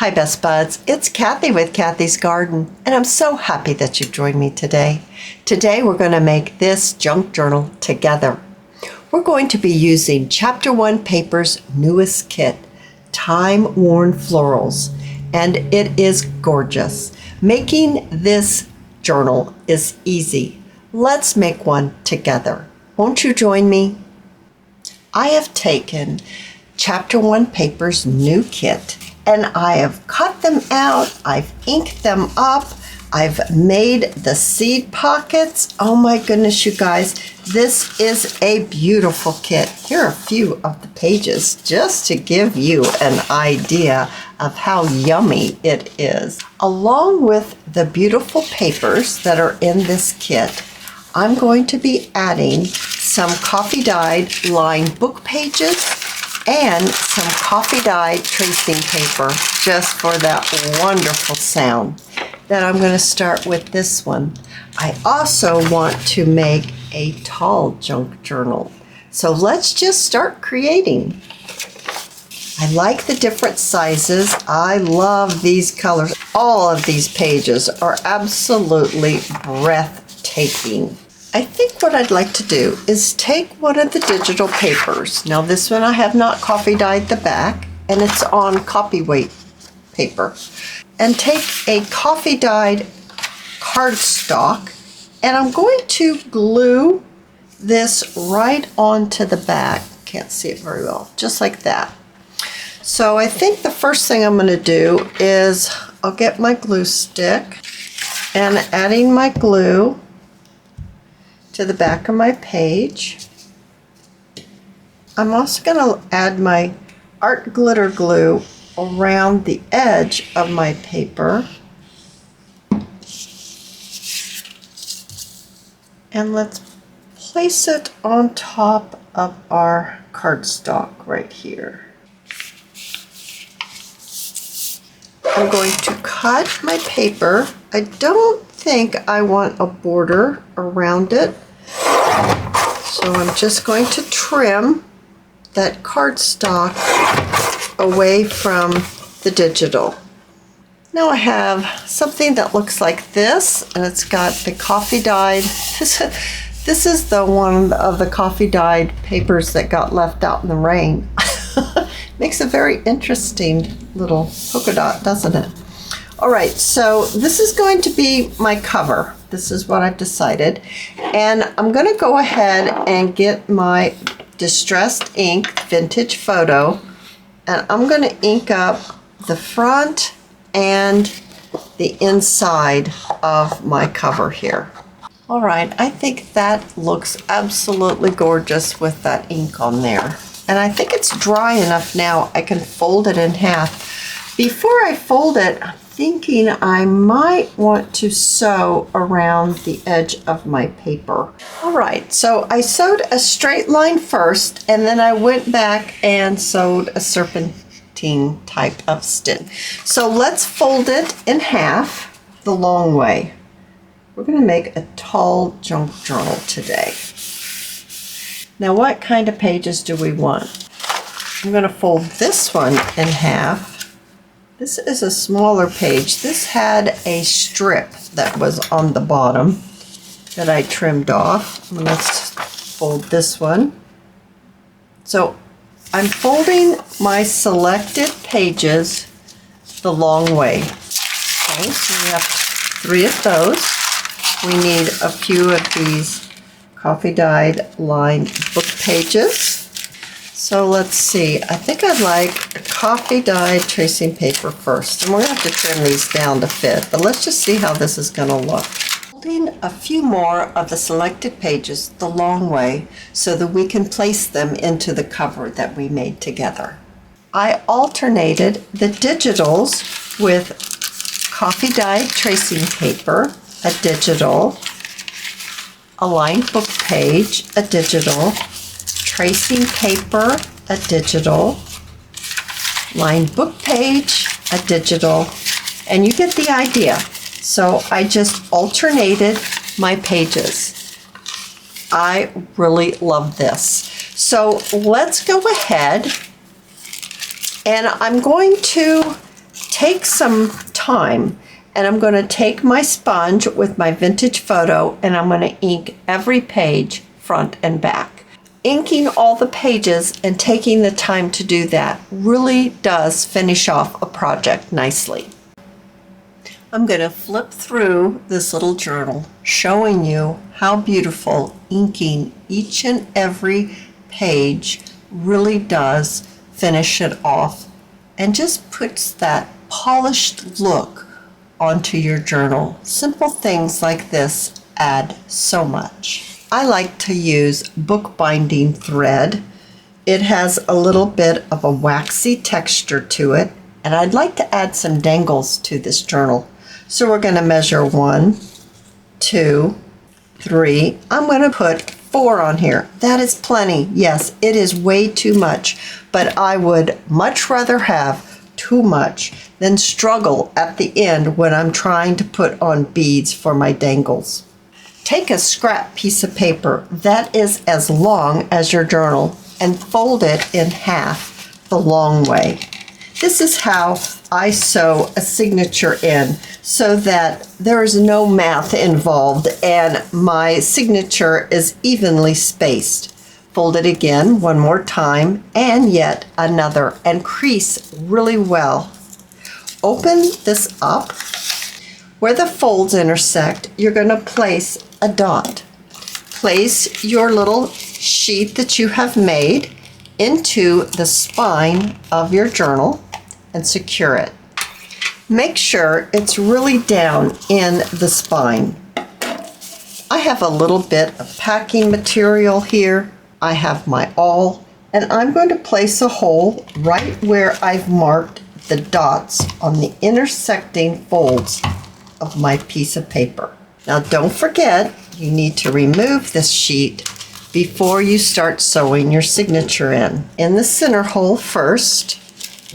Hi Best Buds, it's Cathy with Cathy's Garden, and I'm so happy that you've joined me today. Today we're going to make this junk journal together. We're going to be using Chapter 1 Paper's newest kit, Timeworn Florals, and it is gorgeous. Making this journal is easy. Let's make one together. Won't you join me? I have taken Chapter 1 Paper's new kit and I have cut them out, I've inked them up, I've made the seed pockets. Oh my goodness, you guys, this is a beautiful kit. Here are a few of the pages just to give you an idea of how yummy it is. Along with the beautiful papers that are in this kit, I'm going to be adding some coffee dyed lined book pages and some coffee dyed tracing paper just for that wonderful sound. Then I'm going to start with this one. I also want to make a tall junk journal. So let's just start creating. I like the different sizes. I love these colors. All of these pages are absolutely breathtaking. I think what I'd like to do is take one of the digital papers. Now this one I have not coffee dyed the back, and it's on copyweight paper. And take a coffee dyed cardstock, and I'm going to glue this right onto the back. Can't see it very well, just like that. So I think the first thing I'm going to do is I'll get my glue stick and adding my glue to the back of my page. I'm also going to add my art glitter glue around the edge of my paper. And let's place it on top of our cardstock right here. I'm going to cut my paper. I don't think I want a border around it, so I'm just going to trim that cardstock away from the digital. Now I have something that looks like this, and it's got the coffee dyed. This is the one of the coffee dyed papers that got left out in the rain. Makes a very interesting little polka dot, doesn't it? All right, so this is going to be my cover. This is what I've decided. And I'm going to go ahead and get my distressed ink vintage photo, and I'm going to ink up the front and the inside of my cover here. All right, I think that looks absolutely gorgeous with that ink on there. And I think it's dry enough now I can fold it in half. Before I fold it, I'm thinking I might want to sew around the edge of my paper. All right, so I sewed a straight line first, and then I went back and sewed a serpentine type of stitch. So let's fold it in half the long way. We're going to make a tall junk journal today. Now what kind of pages do we want? I'm going to fold this one in half. This is a smaller page. This had a strip that was on the bottom that I trimmed off. Let's fold this one. So I'm folding my selected pages the long way. Okay, so we have 3 of those. We need a few of these coffee dyed lined book pages. So let's see, I think I'd like a coffee dyed tracing paper first. And we're going to have to trim these down to fit, but let's just see how this is going to look. Holding a few more of the selected pages the long way so that we can place them into the cover that we made together. I alternated the digitals with coffee dyed tracing paper, a digital, a lined book page, a digital, tracing paper, a digital, lined book page, a digital, and you get the idea. So I just alternated my pages. I really love this. So let's go ahead, and I'm going to take some time, and I'm going to take my sponge with my vintage photo, and I'm going to ink every page front and back. Inking all the pages and taking the time to do that really does finish off a project nicely. I'm going to flip through this little journal showing you how beautiful inking each and every page really does finish it off and just puts that polished look onto your journal. Simple things like this add so much. I like to use bookbinding thread. It has a little bit of a waxy texture to it, and I'd like to add some dangles to this journal. So we're going to measure 1, 2, 3. I'm going to put 4 on here. That is plenty. Yes, it is way too much, but I would much rather have too much than struggle at the end when I'm trying to put on beads for my dangles. Take a scrap piece of paper that is as long as your journal and fold it in half the long way. This is how I sew a signature in so that there is no math involved and my signature is evenly spaced. Fold it again one more time and yet another and crease really well. Open this up. Where the folds intersect, you're going to place a dot. Place your little sheet that you have made into the spine of your journal and secure it. Make sure it's really down in the spine. I have a little bit of packing material here. I have my awl, and I'm going to place a hole right where I've marked the dots on the intersecting folds of my piece of paper. Now don't forget, you need to remove this sheet before you start sewing your signature in. In the center hole first,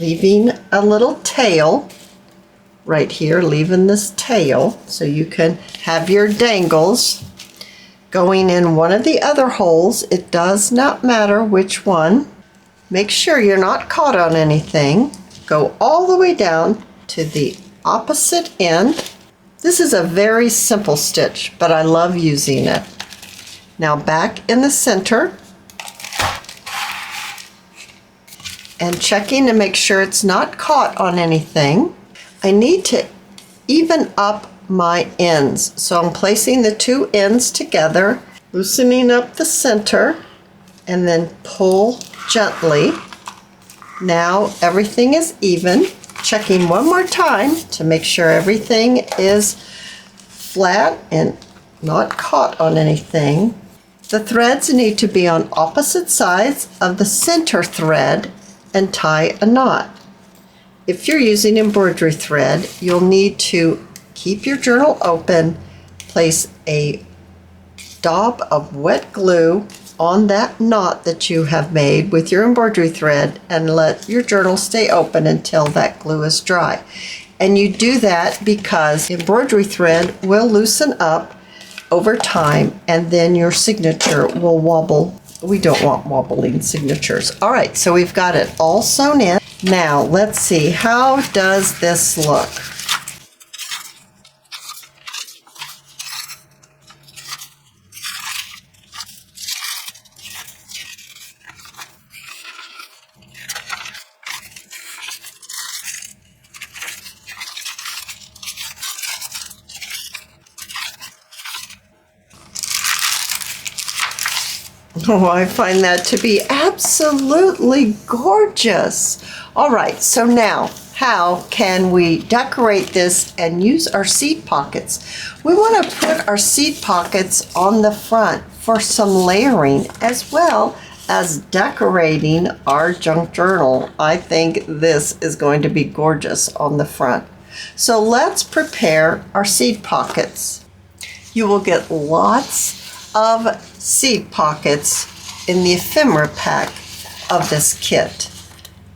leaving a little tail right here, leaving this tail so you can have your dangles going in one of the other holes. It does not matter which one. Make sure you're not caught on anything. Go all the way down to the opposite end. This is a very simple stitch, but I love using it. Now back in the center and checking to make sure it's not caught on anything. I need to even up my ends. So I'm placing the two ends together, loosening up the center, and then pull gently. Now everything is even. Checking one more time to make sure everything is flat and not caught on anything. The threads need to be on opposite sides of the center thread and tie a knot. If you're using embroidery thread, you'll need to keep your journal open, place a daub of wet glue on that knot that you have made with your embroidery thread and let your journal stay open until that glue is dry. And you do that because embroidery thread will loosen up over time and then your signature will wobble. We don't want wobbling signatures. All right, so we've got it all sewn in. Now let's see, how does this look? Oh, I find that to be absolutely gorgeous. All right, so now how can we decorate this and use our seed pockets? We want to put our seed pockets on the front for some layering as well as decorating our junk journal. I think this is going to be gorgeous on the front. So let's prepare our seed pockets. You will get lots of seed pockets in the ephemera pack of this kit.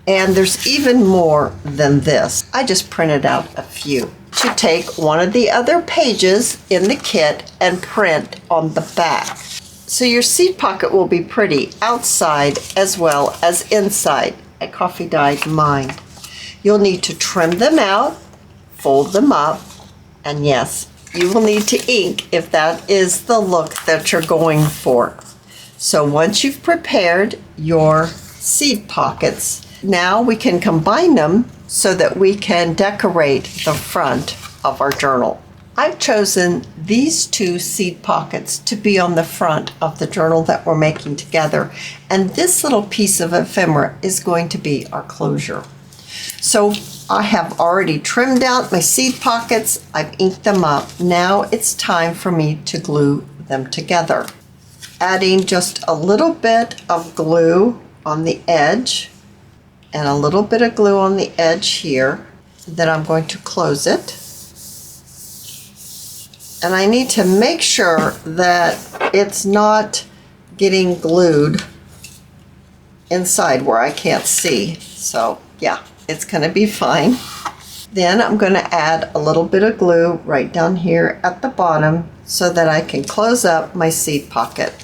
And there's even more than this. I just printed out a few. To take one of the other pages in the kit and print on the back. So your seed pocket will be pretty outside as well as inside. I coffee dyed mine. You'll need to trim them out, fold them up, and yes, you will need to ink if that is the look that you're going for. So once you've prepared your seed pockets, now we can combine them so that we can decorate the front of our journal. I've chosen these two seed pockets to be on the front of the journal that we're making together, and this little piece of ephemera is going to be our closure. So I have already trimmed out my seed pockets. I've inked them up. Now it's time for me to glue them together. Adding just a little bit of glue on the edge and a little bit of glue on the edge here. Then I'm going to close it. And I need to make sure that it's not getting glued inside where I can't see. So yeah, it's going to be fine. Then I'm going to add a little bit of glue right down here at the bottom so that I can close up my seed pocket.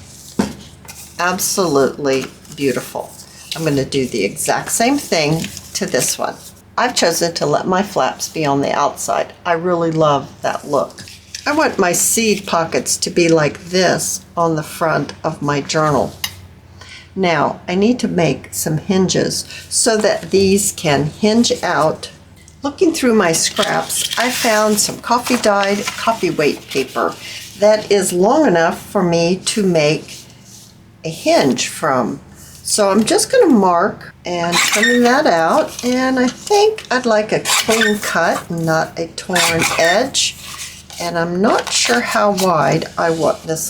Absolutely beautiful. I'm going to do the exact same thing to this one. I've chosen to let my flaps be on the outside. I really love that look. I want my seed pockets to be like this on the front of my journal. Now I need to make some hinges so that these can hinge out. Looking through my scraps, I found some coffee dyed copy weight paper that is long enough for me to make a hinge from. So I'm just going to mark and trimming that out, and I think I'd like a clean cut, not a torn edge. And I'm not sure how wide I want this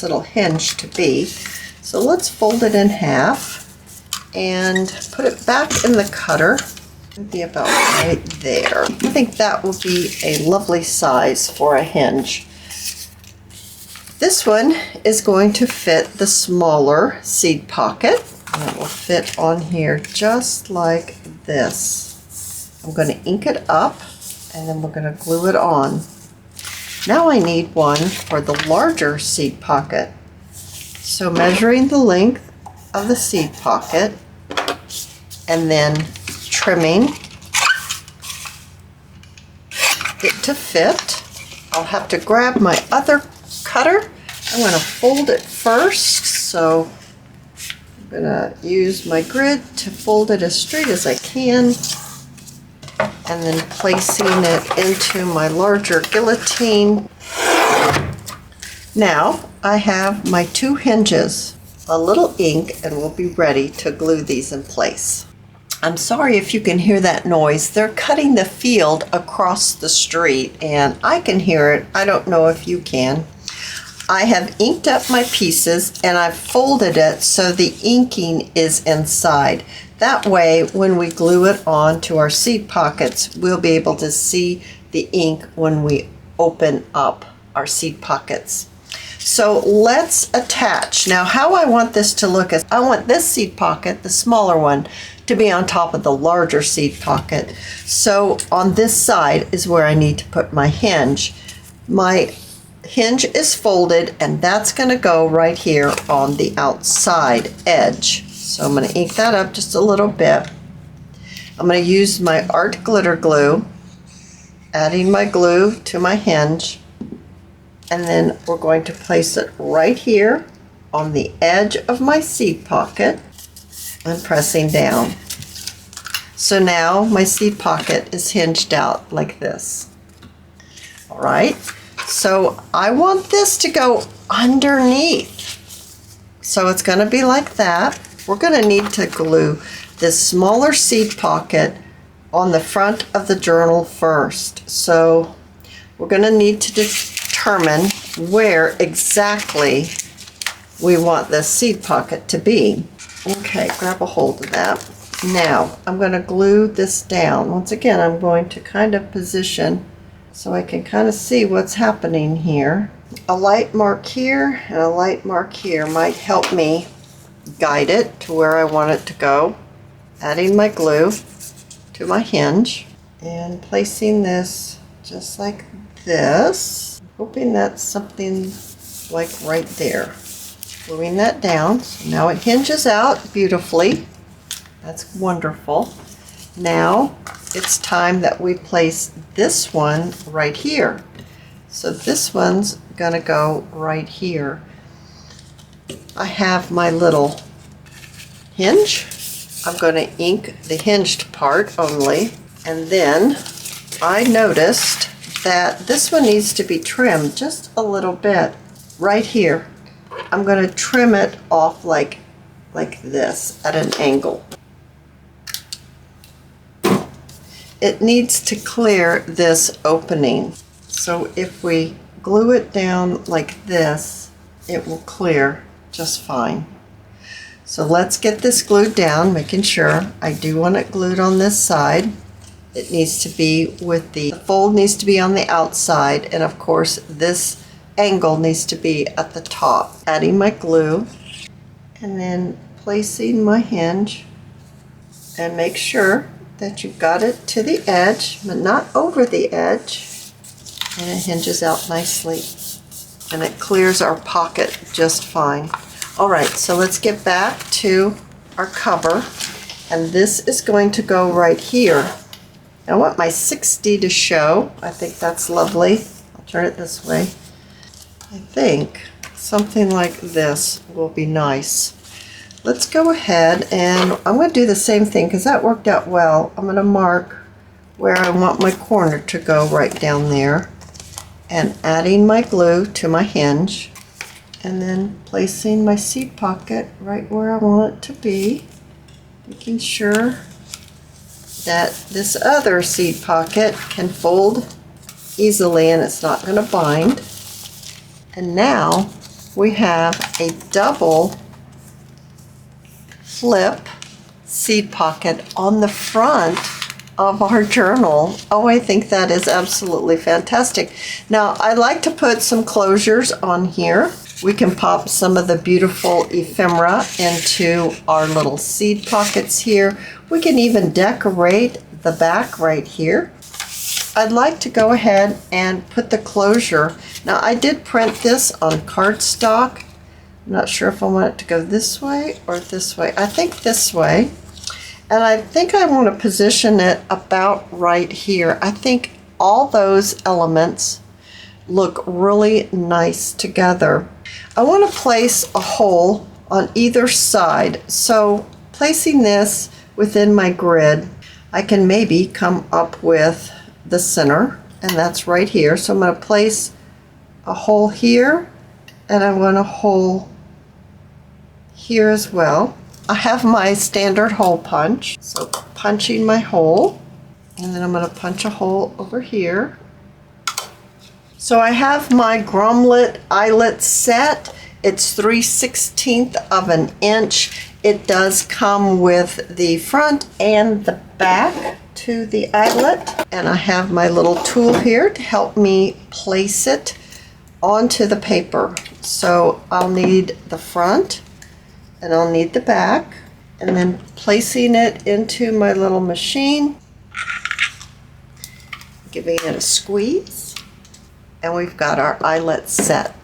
little hinge to be. So let's fold it in half and put it back in the cutter. It'll be about right there. I think that will be a lovely size for a hinge. This one is going to fit the smaller seed pocket. And it will fit on here just like this. I'm going to ink it up and then we're going to glue it on. Now I need one for the larger seed pocket. So measuring the length of the seed pocket and then trimming it to fit. I'll have to grab my other cutter. I'm going to fold it first. So I'm going to use my grid to fold it as straight as I can. And then placing it into my larger guillotine. Now I have my two hinges, a little ink, and we'll be ready to glue these in place. I'm sorry if you can hear that noise. They're cutting the field across the street and I can hear it. I don't know if you can. I have inked up my pieces and I've folded it so the inking is inside. That way, when we glue it on to our seed pockets, we'll be able to see the ink when we open up our seed pockets. So let's attach. Now, how I want this to look is I want this seed pocket, the smaller one, to be on top of the larger seed pocket. So on this side is where I need to put my hinge. My hinge is folded and that's going to go right here on the outside edge. So I'm going to ink that up just a little bit. I'm going to use my art glitter glue, adding my glue to my hinge, and then we're going to place it right here on the edge of my seed pocket and pressing down. So now my seed pocket is hinged out like this. All right, so I want this to go underneath. So it's going to be like that. We're going to need to glue this smaller seed pocket on the front of the journal first. So we're going to need to determine where exactly we want this seed pocket to be. Okay, grab a hold of that. Now I'm going to glue this down. Once again, I'm going to kind of position so I can kind of see what's happening here. A light mark here and a light mark here might help me guide it to where I want it to go. Adding my glue to my hinge and placing this just like this. Hoping that's something like right there. Gluing that down. So now it hinges out beautifully. That's wonderful. Now it's time that we place this one right here. So this one's gonna go right here. I have my little hinge. I'm gonna ink the hinged part only. And then I noticed that this one needs to be trimmed just a little bit right here. I'm going to trim it off like this at an angle. It needs to clear this opening. So if we glue it down like this, it will clear just fine. So let's get this glued down, making sure. I do want it glued on this side. It needs to be with the fold needs to be on the outside, and of course this angle needs to be at the top. Adding my glue and then placing my hinge, and make sure that you've got it to the edge but not over the edge, and it hinges out nicely and it clears our pocket just fine. Alright, so let's get back to our cover, and this is going to go right here. I want my 60 to show. I think that's lovely. I'll turn it this way. I think something like this will be nice. Let's go ahead and I'm going to do the same thing because that worked out well. I'm going to mark where I want my corner to go right down there, and adding my glue to my hinge, and then placing my seed pocket right where I want it to be, making sure that this other seed pocket can fold easily and it's not going to bind. And now we have a double flip seed pocket on the front of our journal. Oh, I think that is absolutely fantastic. Now I like to put some closures on here. We can pop some of the beautiful ephemera into our little seed pockets here. We can even decorate the back right here. I'd like to go ahead and put the closure. Now I did print this on cardstock. I'm not sure if I want it to go this way or this way. I think this way. And I think I want to position it about right here. I think all those elements look really nice together. I want to place a hole on either side. So placing this within my grid, I can maybe come up with the center, and that's right here. So I'm going to place a hole here, and I want a hole here as well. I have my standard hole punch, so punching my hole, and then I'm going to punch a hole over here. So I have my grommet eyelet set. It's 3/16 of an inch. It does come with the front and the back to the eyelet. And I have my little tool here to help me place it onto the paper. So I'll need the front and I'll need the back, and then placing it into my little machine, giving it a squeeze, and we've got our eyelet set.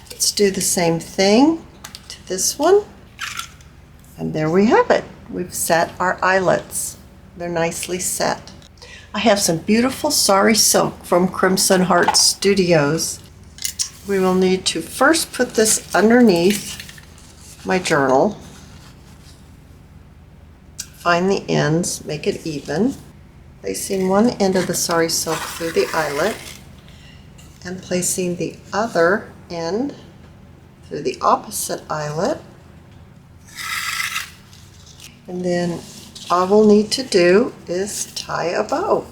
Let's do the same thing to this one, and there we have it. We've set our eyelets. They're nicely set. I have some beautiful Sari silk from Crimson Heart Studios. We will need to first put this underneath my journal, find the ends, make it even, placing one end of the Sari silk through the eyelet and placing the other end through the opposite eyelet. And then all we'll need to do is tie a bow,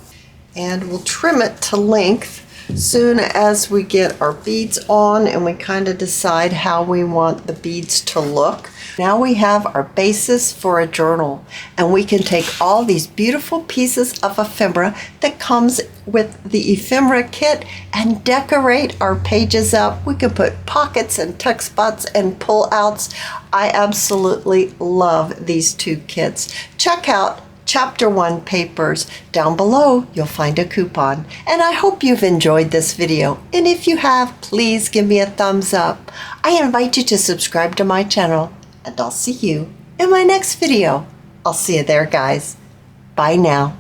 and we'll trim it to length soon as we get our beads on and we kind of decide how we want the beads to look. Now we have our basis for a journal, and we can take all these beautiful pieces of ephemera that comes with the ephemera kit and decorate our pages up. We can put pockets and tuck spots and pull outs. I absolutely love these two kits. Check out Chapter 1 papers. Down below you'll find a coupon, and I hope you've enjoyed this video, and if you have, please give me a thumbs up. I invite you to subscribe to my channel, and I'll see you in my next video. I'll see you there, guys. Bye now.